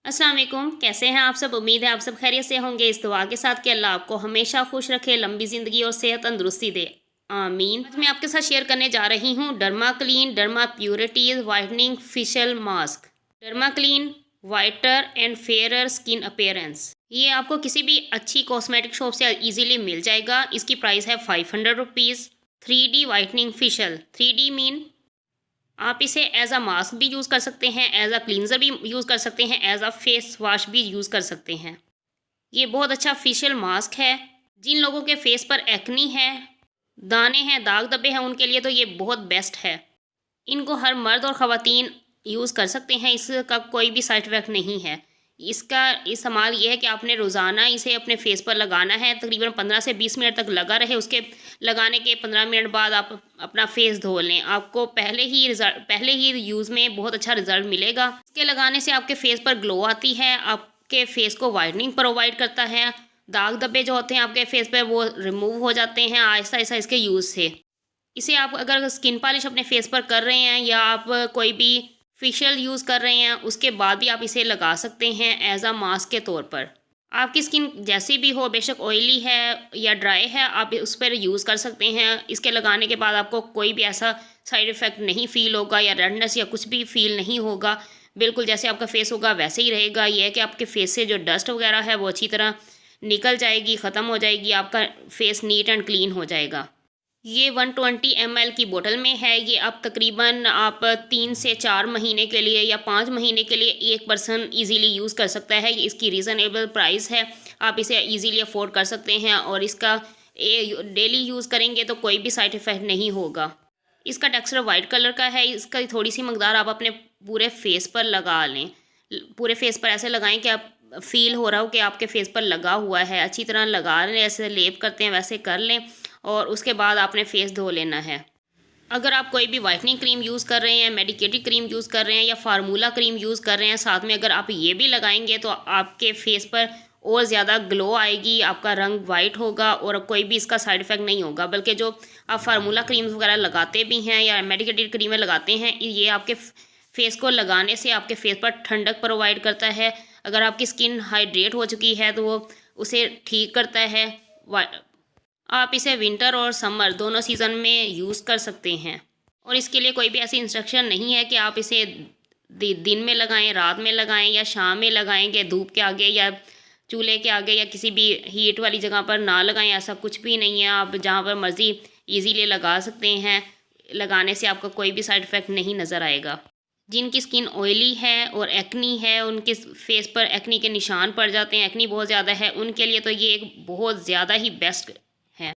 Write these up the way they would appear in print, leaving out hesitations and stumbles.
अस्सलाम वालेकुम, कैसे हैं आप सब। उम्मीद है आप सब खैरियत से होंगे। इस दुआ के साथ कि अल्लाह आपको हमेशा खुश रखे, लंबी ज़िंदगी और सेहत तंदुरुस्ती दे, आमीन। आज मैं आपके साथ शेयर करने जा रही हूँ Derma Clean Derma purities whitening facial mask. Derma Clean whiter and fairer skin appearance. ये आपको किसी भी अच्छी कॉस्मेटिक शॉप से इजीली मिल जाएगा। इसकी प्राइस है 500 rupees. 3D whitening facial. 3D mean आप इसे एज अ मास्क भी यूज़ कर सकते हैं, एज अ क्लींजर भी यूज़ कर सकते हैं, एज अ फेस वॉश भी यूज़ कर सकते हैं। ये बहुत अच्छा फेशियल मास्क है। जिन लोगों के फेस पर एक्नी है, दाने हैं, दाग धब्बे हैं, उनके लिए तो ये बहुत बेस्ट है। इनको हर मर्द और ख़वातीन यूज़ कर सकते हैं, इसका कोई भी साइड इफ़ेक्ट नहीं है। इसका इस्तेमाल ये है कि आपने रोज़ाना इसे अपने फेस पर लगाना है, तकरीबन 15 से 20 मिनट तक लगा रहे। उसके लगाने के 15 मिनट बाद आप अपना फेस धो लें। आपको पहले ही यूज़ में बहुत अच्छा रिज़ल्ट मिलेगा। इसके लगाने से आपके फेस पर ग्लो आती है, आपके फेस को वाइटनिंग प्रोवाइड करता है। दाग धब्बे जो होते हैं आपके फेस पे वो रिमूव हो जाते हैं आहिस्ता आहिस्ता इसके यूज़ से। इसे आप अगर स्किन पॉलिश अपने फेस पर कर रहे हैं या आप कोई भी फेशियल यूज़ कर रहे हैं, उसके बाद भी आप इसे लगा सकते हैं एज अ मास्क के तौर पर। आपकी स्किन जैसी भी हो, बेशक ऑयली है या ड्राई है, आप उस पर यूज़ कर सकते हैं। इसके लगाने के बाद आपको कोई भी ऐसा साइड इफ़ेक्ट नहीं फ़ील होगा या रेडनेस या कुछ भी फ़ील नहीं होगा। बिल्कुल जैसे आपका फेस होगा वैसे ही रहेगा। ये है कि आपके फेस से जो डस्ट वगैरह है वो अच्छी तरह निकल जाएगी, ख़त्म हो जाएगी, आपका फेस नीट एंड क्लीन हो जाएगा। ये 120 ml की बोतल में है। ये आप तकरीबन आप 3 से 4 महीने के लिए या 5 महीने के लिए एक पर्सन इजीली यूज़ कर सकता है। इसकी रीज़नेबल प्राइस है, आप इसे इजीली अफोर्ड कर सकते हैं और इसका डेली यूज़ करेंगे तो कोई भी साइड इफ़ेक्ट नहीं होगा। इसका टेक्सचर वाइट कलर का है। इसका थोड़ी सी मकदार आप अपने पूरे फेस पर लगा लें। पूरे फेस पर ऐसे लगाएं कि आप फील हो रहा हो कि आपके फेस पर लगा हुआ है। अच्छी तरह लगा लें, ऐसे लेप करते हैं वैसे कर लें और उसके बाद आपने फेस धो लेना है। अगर आप कोई भी वाइटनिंग क्रीम यूज़ कर रहे हैं, मेडिकेटेड क्रीम यूज़ कर रहे हैं या फार्मूला क्रीम यूज़ कर रहे हैं, साथ में अगर आप ये भी लगाएंगे तो आपके फेस पर और ज़्यादा ग्लो आएगी, आपका रंग वाइट होगा और कोई भी इसका साइड इफ़ेक्ट नहीं होगा। बल्कि जो आप फार्मूला क्रीम्स वगैरह लगाते भी हैं या मेडिकेटेड क्रीमें लगाते हैं, ये आपके फेस को लगाने से आपके फेस पर ठंडक प्रोवाइड करता है। अगर आपकी स्किन हाइड्रेट हो चुकी है तो वो उसे ठीक करता है। आप इसे विंटर और समर दोनों सीज़न में यूज़ कर सकते हैं और इसके लिए कोई भी ऐसी इंस्ट्रक्शन नहीं है कि आप इसे दिन में लगाएं, रात में लगाएं या शाम में लगाएं कि धूप के आगे या चूल्हे के आगे या किसी भी हीट वाली जगह पर ना लगाएं। ऐसा कुछ भी नहीं है, आप जहाँ पर मर्ज़ी इजीली लगा सकते हैं। लगाने से आपका कोई भी साइड इफ़ेक्ट नहीं नज़र आएगा। जिनकी स्किन ऑयली है और एक्नी है, उनके फेस पर एक्नी के निशान पड़ जाते हैं, एक्नी बहुत ज़्यादा है, उनके लिए तो ये एक बहुत ज़्यादा ही बेस्ट है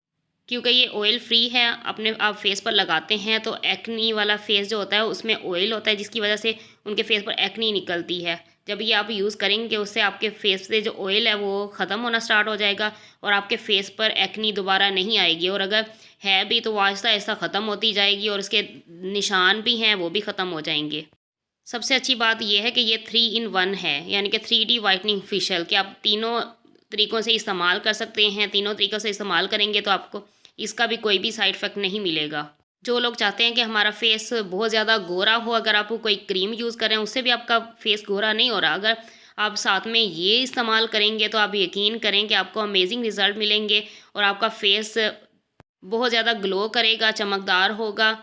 क्योंकि ये ऑयल फ्री है। अपने आप फेस पर लगाते हैं तो एक्नी वाला फेस जो होता है उसमें ऑयल होता है जिसकी वजह से उनके फेस पर एक्नी निकलती है। जब ये आप यूज़ करेंगे उससे आपके फेस से जो ऑयल है वो ख़त्म होना स्टार्ट हो जाएगा और आपके फेस पर एक्नी दोबारा नहीं आएगी और अगर है भी तो वो आहिस्ता आहिस्ता ख़त्म होती जाएगी और उसके निशान भी हैं वो भी ख़त्म हो जाएंगे। सबसे अच्छी बात यह है कि ये 3 in 1 है, यानी कि 3D वाइटनिंग फेशियल कि आप तीनों तरीक़ों से इस्तेमाल कर सकते हैं। तीनों तरीक़ों से इस्तेमाल करेंगे तो आपको इसका भी कोई भी साइड इफ़ेक्ट नहीं मिलेगा। जो लोग चाहते हैं कि हमारा फेस बहुत ज़्यादा गोरा हो, अगर आप कोई क्रीम यूज़ कर रहे हैं उससे भी आपका फेस गोरा नहीं हो रहा, अगर आप साथ में ये इस्तेमाल करेंगे तो आप यकीन करें कि आपको अमेजिंग रिज़ल्ट मिलेंगे और आपका फेस बहुत ज़्यादा ग्लो करेगा, चमकदार होगा,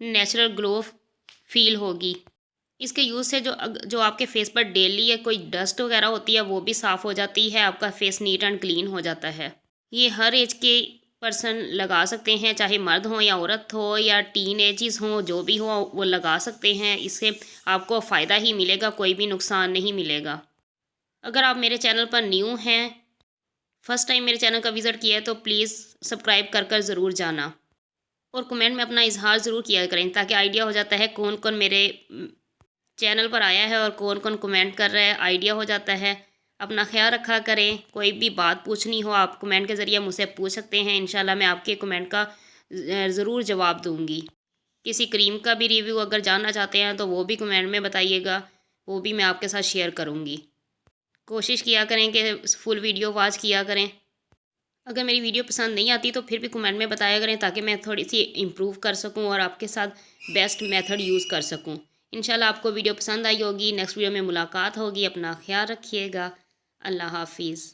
नेचुरल ग्लो फील होगी। इसके यूज़ से जो आपके फेस पर डेली या कोई डस्ट वगैरह होती है वो भी साफ़ हो जाती है, आपका फेस नीट एंड क्लीन हो जाता है। ये हर एज के पर्सन लगा सकते हैं, चाहे मर्द हो या औरत हो या टीन एजिस हों, जो भी हो वो लगा सकते हैं। इससे आपको फ़ायदा ही मिलेगा, कोई भी नुकसान नहीं मिलेगा। अगर आप मेरे चैनल पर न्यू हैं, फर्स्ट टाइम मेरे चैनल का विज़िट किया है तो प्लीज़ सब्सक्राइब कर ज़रूर जाना और कमेंट में अपना इजहार ज़रूर किया करें ताकि आइडिया हो जाता है कौन कौन मेरे चैनल पर आया है और कौन कौन कमेंट कर रहा है, आइडिया हो जाता है। अपना ख्याल रखा करें। कोई भी बात पूछनी हो आप कमेंट के ज़रिए मुझसे पूछ सकते हैं। इंशाल्लाह मैं आपके कमेंट का ज़रूर जवाब दूँगी। किसी क्रीम का भी रिव्यू अगर जानना चाहते हैं तो वो भी कमेंट में बताइएगा, वो भी मैं आपके साथ शेयर करूँगी। कोशिश किया करें कि फुल वीडियो वॉच किया करें। अगर मेरी वीडियो पसंद नहीं आती तो फिर भी कमेंट में बताया करें ताकि मैं थोड़ी सी इम्प्रूव कर सकूं और आपके साथ बेस्ट मेथड यूज़ कर सकूं। इंशाल्लाह आपको वीडियो पसंद आई होगी। नेक्स्ट वीडियो में मुलाकात होगी। अपना ख्याल रखिएगा। अल्लाह हाफिज़।